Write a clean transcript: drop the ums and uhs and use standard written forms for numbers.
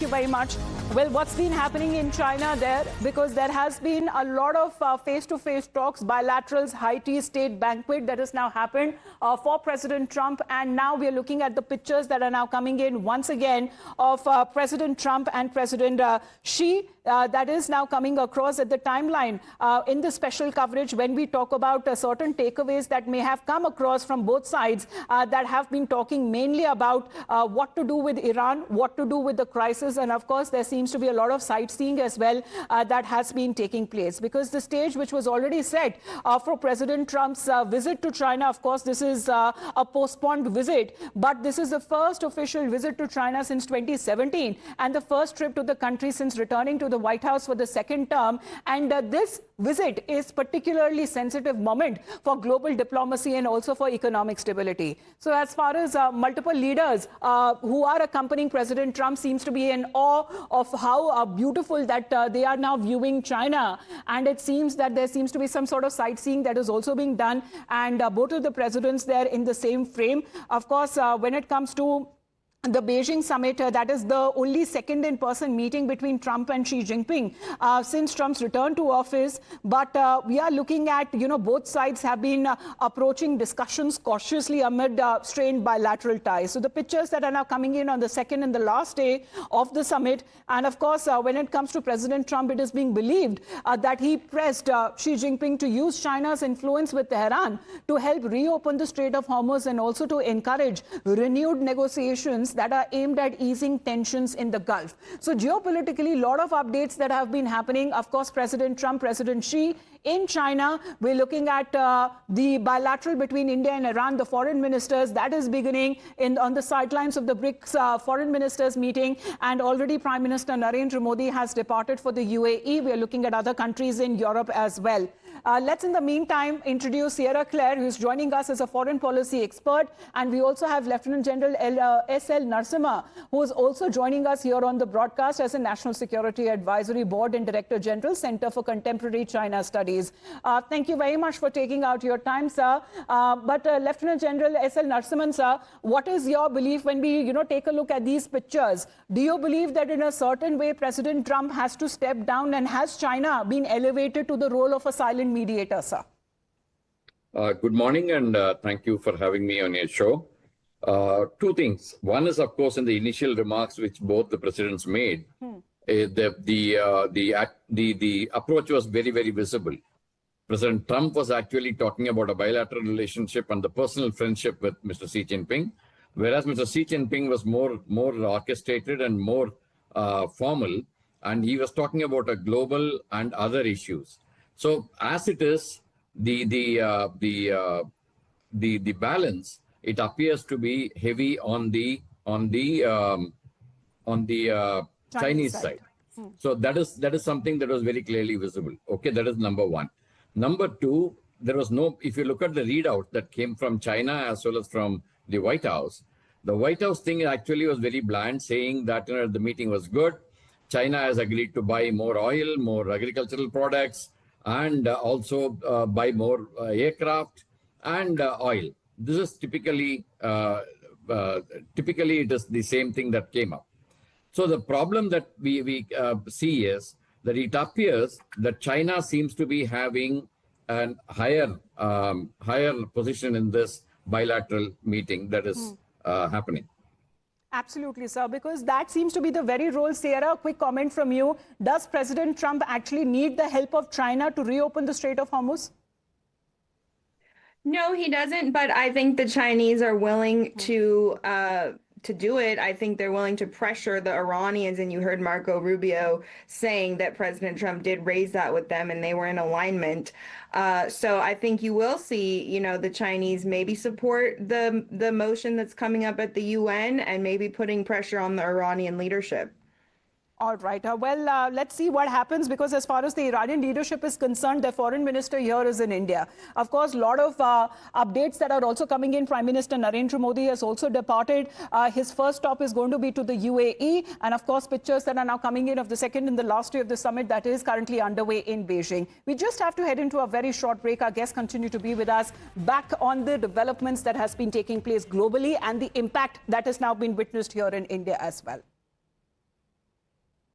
you very much. Well, what's been happening in China there? Because there has been a lot of face-to-face talks, bilaterals, high-tea state banquet that has now happened for President Trump. And now we are looking at the pictures that are now coming in once again of President Trump and President Xi. That is now coming across at the timeline in the special coverage when we talk about certain takeaways that may have come across from both sides that have been talking mainly about what to do with Iran, what to do with the crisis. And of course, there seems to be a lot of sightseeing as well that has been taking place, because the stage which was already set for President Trump's visit to China, of course, this is a postponed visit, but this is the first official visit to China since 2017 and the first trip to the country since returning to the White House for the second term. And this visit is particularly sensitive moment for global diplomacy and also for economic stability. So as far as multiple leaders who are accompanying President Trump seems to be in awe of how beautiful that they are now viewing China. And it seems that there seems to be some sort of sightseeing that is also being done. And both of the presidents there in the same frame. Of course, when it comes to the Beijing Summit, that is the only second in-person meeting between Trump and Xi Jinping since Trump's return to office. But we are looking at, both sides have been approaching discussions cautiously amid strained bilateral ties. So the pictures that are now coming in on the second and the last day of the summit. And of course, when it comes to President Trump, it is being believed that he pressed Xi Jinping to use China's influence with Tehran to help reopen the Strait of Hormuz and also to encourage renewed negotiations that are aimed at easing tensions in the Gulf. So geopolitically, a lot of updates that have been happening. Of course, President Trump, President Xi in China. We're looking at the bilateral between India and Iran, the foreign ministers. That is beginning on the sidelines of the BRICS foreign ministers meeting. And already Prime Minister Narendra Modi has departed for the UAE. We're looking at other countries in Europe as well. Let's, in the meantime, introduce Sierra Claire, who's joining us as a foreign policy expert. And we also have Lieutenant General S.L. Narasimha, who is also joining us here on the broadcast as a National Security Advisory Board and Director General, Center for Contemporary China Studies. Thank you very much for taking out your time, sir. But Lieutenant General S.L. Narasimhan, sir, what is your belief when we, take a look at these pictures? Do you believe that in a certain way President Trump has to step down, and has China been elevated to the role of a silent mediator, sir? Good morning, and thank you for having me on your show. Two things. One is, of course, in the initial remarks which both the presidents made, the approach was very, very visible. President Trump was actually talking about a bilateral relationship and the personal friendship with Mr. Xi Jinping, whereas Mr. Xi Jinping was more orchestrated and more formal, and he was talking about a global and other issues. So as it is, the balance, it appears to be heavy on the Chinese side. So that is something that was very clearly visible. Okay, that is number one. Number two, there was no, if you look at the readout that came from China as well as from the White House, the White House thing actually was very bland, saying that the meeting was good. China has agreed to buy more oil, more agricultural products, and also buy more aircraft and oil. This is typically it is the same thing that came up. So the problem that we see is that it appears that China seems to be having a higher position in this bilateral meeting that is happening. Absolutely, sir, because that seems to be the very role. Sierra, a quick comment from you. Does President Trump actually need the help of China to reopen the Strait of Hormuz? No, he doesn't, but I think the Chinese are willing to do it. I think they're willing to pressure the Iranians, and you heard Marco Rubio saying that President Trump did raise that with them and they were in alignment. So I think you will see, the Chinese maybe support the motion that's coming up at the UN and maybe putting pressure on the Iranian leadership. All right. Well, let's see what happens, because as far as the Iranian leadership is concerned, the foreign minister here is in India. Of course, a lot of updates that are also coming in. Prime Minister Narendra Modi has also departed. His first stop is going to be to the UAE. And of course, pictures that are now coming in of the second and the last day of the summit that is currently underway in Beijing. We just have to head into a very short break. Our guests continue to be with us back on the developments that has been taking place globally and the impact that has now been witnessed here in India as well.